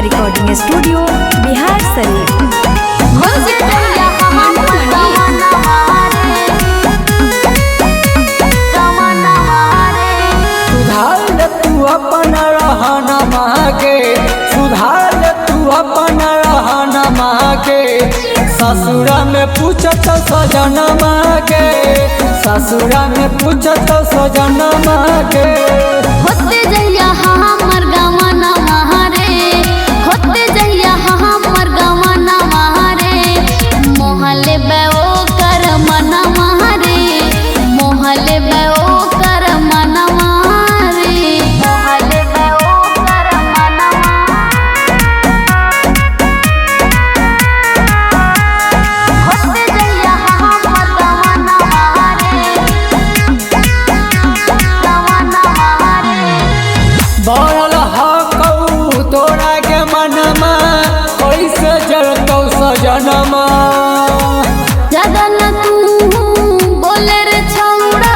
Recording studio Bihar Sharif. सुधार तू अपन रहन मागे, सुधार तू अपन रहन मागे, ससुरा में पूछत सजन मागे, ससुरा में पूछत सजन मागे। होते जहिया हमर गवाना महारे, होते जहिया हमर गवाना महारे, मोहले बेओ कर मना महारे, मोहले बेओ कर मना महारे, मोहले बेओ कर मना होते जहिया हमर गवाना महारे, गवाना महारे। बढ़ल हकौ तोरा के मनमा, कैसे जरतौ सजनमा। जगन तू बोले रे छौड़ा,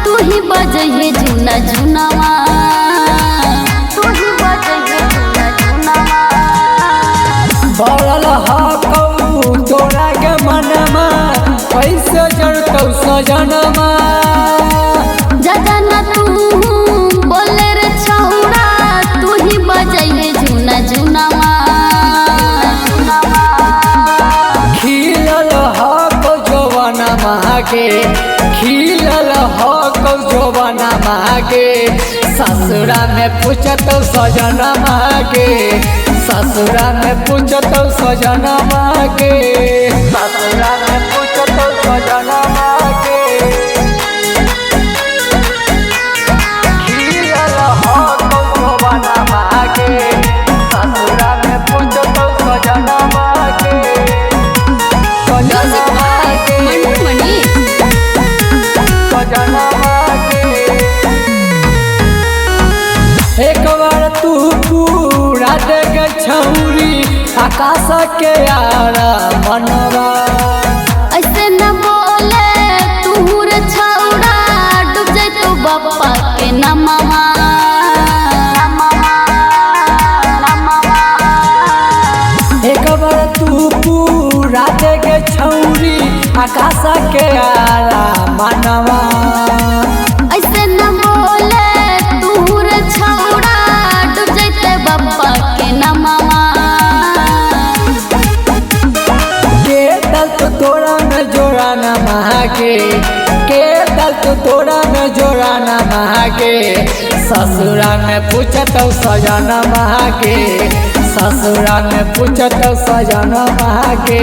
तू ही बजहे झुना झुनावा, तू ही बजहे झुना झुनावा। बढ़ल हकौ तोरा के मनमा, कैसे जरतौ सजनमा। जगन तू बोले रे छौड़ा, तू ही बजहे झुना झुनावा। खिलल हक जवाना मागे, खिलल हक जवाना मागे, ससुरा में पूछत सजन मागे, ससुरा में पूछत सजन मागे, ससुरा में पूछत सजन मागे। खिलल हक जवाना मागे, ससुरा में पूछत सजन मागे, सजन मागे, सजन मागे। एक बार तू पूरा देख छौरी, आकाश के यारा मनवा। ऐसे न बोले तू रे छौड़ा, डूब जाए तो बापा के नमवा। एक बार तू पूरा देख छौरी, आकाश के यारा मनवा। ऐसे न बोले तू रे छौड़ा, डूब जाए बापा के नमवा। के दल तो तोरा में जोड़ा न महाके, के दल तो तोरा में जोड़ा न महाके, ससुरा में पूछत सजन महाके, ससुरा में पूछत सजन महाके।